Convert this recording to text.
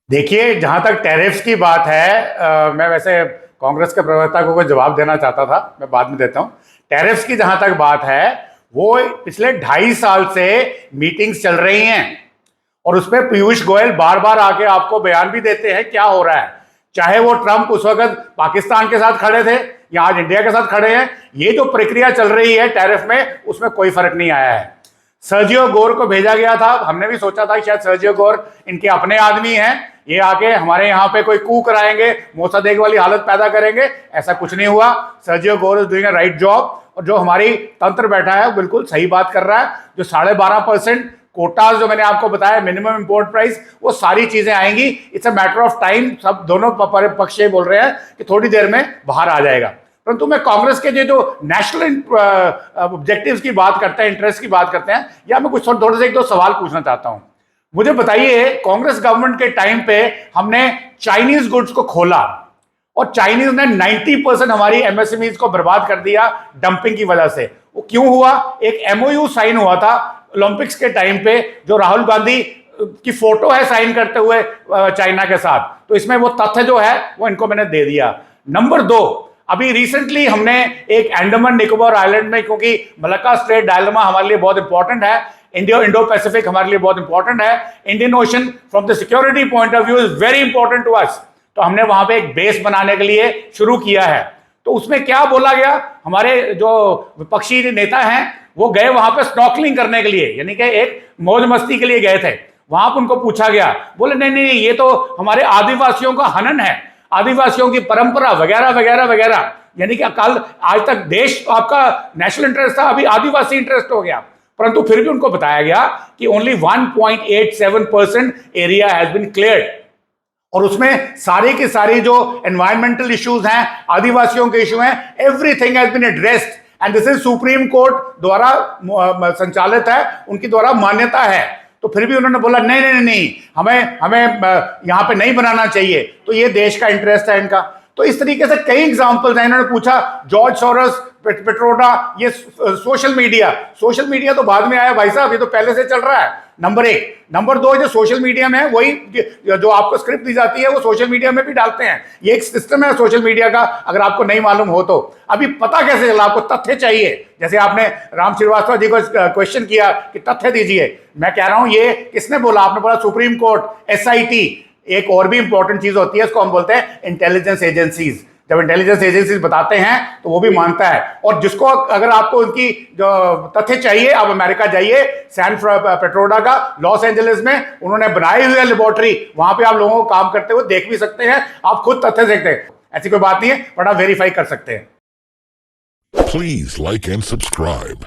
देखिए, जहां तक टैरिफ्स की बात है, मैं वैसे कांग्रेस के प्रवक्ता को कोई जवाब देना चाहता था, मैं बाद में देता हूं। टैरिफ्स की जहां तक बात है, वो पिछले 2.5 साल से मीटिंग्स चल रही हैं और उसमें पीयूष गोयल बार बार आके आपको बयान भी देते हैं क्या हो रहा है। चाहे वो ट्रंप उस वक्त पाकिस्तान के साथ खड़े थे या आज इंडिया के साथ खड़े हैं, ये जो प्रक्रिया चल रही है टैरिफ में, उसमें कोई फर्क नहीं आया है। सर्जियो गोर को भेजा गया था, हमने भी सोचा था शायद सर्जियो गोर इनके अपने आदमी हैं, ये आके हमारे यहाँ पे कोई कू कराएंगे, मोसादेक वाली हालत पैदा करेंगे। ऐसा कुछ नहीं हुआ। Sergio Gor is doing a right job, और जो हमारी तंत्र बैठा है बिल्कुल सही बात कर रहा है। जो 12.5% कोटाज जो मैंने आपको बताया, मिनिमम इंपोर्ट प्राइस, वो सारी चीजें आएंगी। It's a matter of time. सब दोनों पक्ष ये बोल रहे हैं कि थोड़ी देर में बाहर आ जाएगा। परंतु मैं कांग्रेस के जो नेशनल ऑब्जेक्टिव्स की बात करते हैं, इंटरेस्ट की बात करते हैं, या मैं कुछ थोड़े से 1-2 सवाल पूछना चाहता हूं। मुझे बताइए, कांग्रेस गवर्नमेंट के टाइम पे हमने चाइनीज गुड्स को खोला और चाइनीज ने 90% हमारी एमएसएमईज को बर्बाद कर दिया डंपिंग की वजह से। वो क्यों हुआ? एक एमओयू साइन हुआ था ओलंपिक्स के टाइम पे, जो राहुल गांधी की फोटो है साइन करते हुए चाइना के साथ। तो इसमें वो तथ्य जो है वो इनको मैंने दे दिया। नंबर 2, अभी रिसेंटली हमने एक अंडमान निकोबार आइलैंड में, क्योंकि मलक्का स्ट्रेट डायलेमा हमारे लिए बहुत इंपॉर्टेंट है, इंडो पैसिफिक हमारे लिए बहुत इंपॉर्टेंट है, Indian ocean from the security point of view is very important to us. तो हमने वहां पे एक बेस बनाने के लिए शुरू किया है। तो उसमें क्या बोला गया, हमारे जो विपक्षी नेता हैं वो गए वहां पे स्नॉर्कलिंग करने के लिए, यानी कि एक मौज मस्ती के लिए गए थे। वहां पर उनको पूछा गया, बोले नहीं नहीं, ये तो हमारे आदिवासियों का हनन है, आदिवासियों की परंपरा वगैरह वगैरह वगैरह। यानी कि कल आज तक देश आपका नेशनल इंटरेस्ट था, अभी आदिवासी इंटरेस्ट हो गया। परंतु फिर भी उनको बताया गया कि only 1.87% area has been cleared, और उसमें सारी की सारी जो एनवायरमेंटल इश्यूज हैं, आदिवासियों के इश्यू हैं, everything has been addressed and this is supreme court द्वारा संचालित है, उनकी द्वारा मान्यता है। तो फिर भी उन्होंने बोला नहीं नहीं नहीं, हमें यहां पे नहीं बनाना चाहिए, तो ये देश का इंटरेस्ट है इनका। तो इस तरीके से कई एग्जांपल्स हैं। इन्होंने पूछा जॉर्ज सोरोस, पेट्रोडा, ये सोशल मीडिया तो बाद में आया भाई साहब, ये तो पहले से चल रहा है। नंबर 1। नंबर 2, जो सोशल मीडिया में है वही जो आपको स्क्रिप्ट दी जाती है वो सोशल मीडिया में भी डालते हैं। ये एक सिस्टम है सोशल मीडिया का, अगर आपको नहीं मालूम हो तो। अभी पता कैसे चला? आपको तथ्य चाहिए। जैसे आपने राम श्रीवास्तव जी को क्वेश्चन किया कि तथ्य दीजिए, मैं कह रहा हूं ये किसने बोला? आपने बोला सुप्रीम कोर्ट, एसआईटी। एक और भी इंपॉर्टेंट चीज होती है, इसको हम बोलते हैं इंटेलिजेंस एजेंसीज। जब इंटेलिजेंस एजेंसीज बताते हैं तो वो भी मानता है। और जिसको अगर आपको उनकी जो तथ्य चाहिए, आप अमेरिका जाइए, सैन पेट्रोडा का लॉस एंजलिस में उन्होंने बनाई हुई है लेबोरेटरी, वहां पे आप लोगों को काम करते हुए देख भी सकते हैं, आप खुद तथ्य देखते हैं। ऐसी कोई बात नहीं है, बट आप वेरीफाई कर सकते हैं। Please like and subscribe.